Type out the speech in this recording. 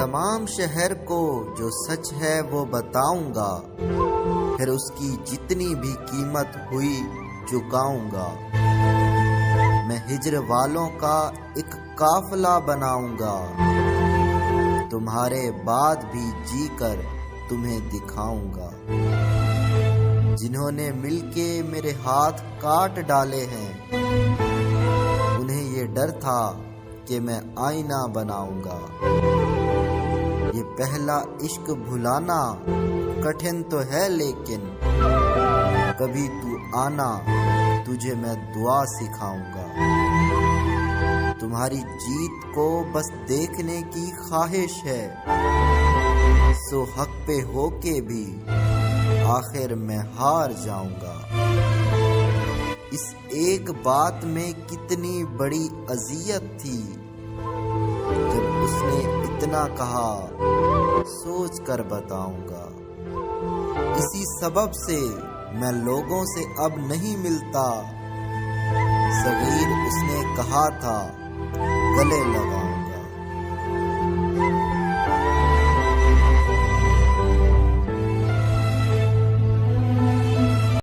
تمام شہر کو جو سچ ہے وہ بتاؤں گا، پھر اس کی جتنی بھی قیمت ہوئی چکاؤں گا۔ میں ہجر والوں کا ایک قافلہ بناؤں گا، تمہارے بعد بھی جی کر تمہیں دکھاؤں گا۔ جنہوں نے مل کے میرے ہاتھ کاٹ ڈالے ہیں، انہیں یہ ڈر تھا کہ میں آئینہ بناؤں گا۔ یہ پہلا عشق بھلانا کٹھن تو ہے، لیکن کبھی تو آنا، تجھے میں دعا سکھاؤں گا۔ تمہاری جیت کو بس دیکھنے کی خواہش ہے، سو حق پہ ہو کے بھی آخر میں ہار جاؤں گا۔ اس ایک بات میں کتنی بڑی اذیت تھی، جب اس نے اتنا کہا سوچ کر بتاؤں گا۔ اسی سبب سے میں لوگوں سے اب نہیں ملتا، صغیر اس نے کہا تھا گلے لگاؤں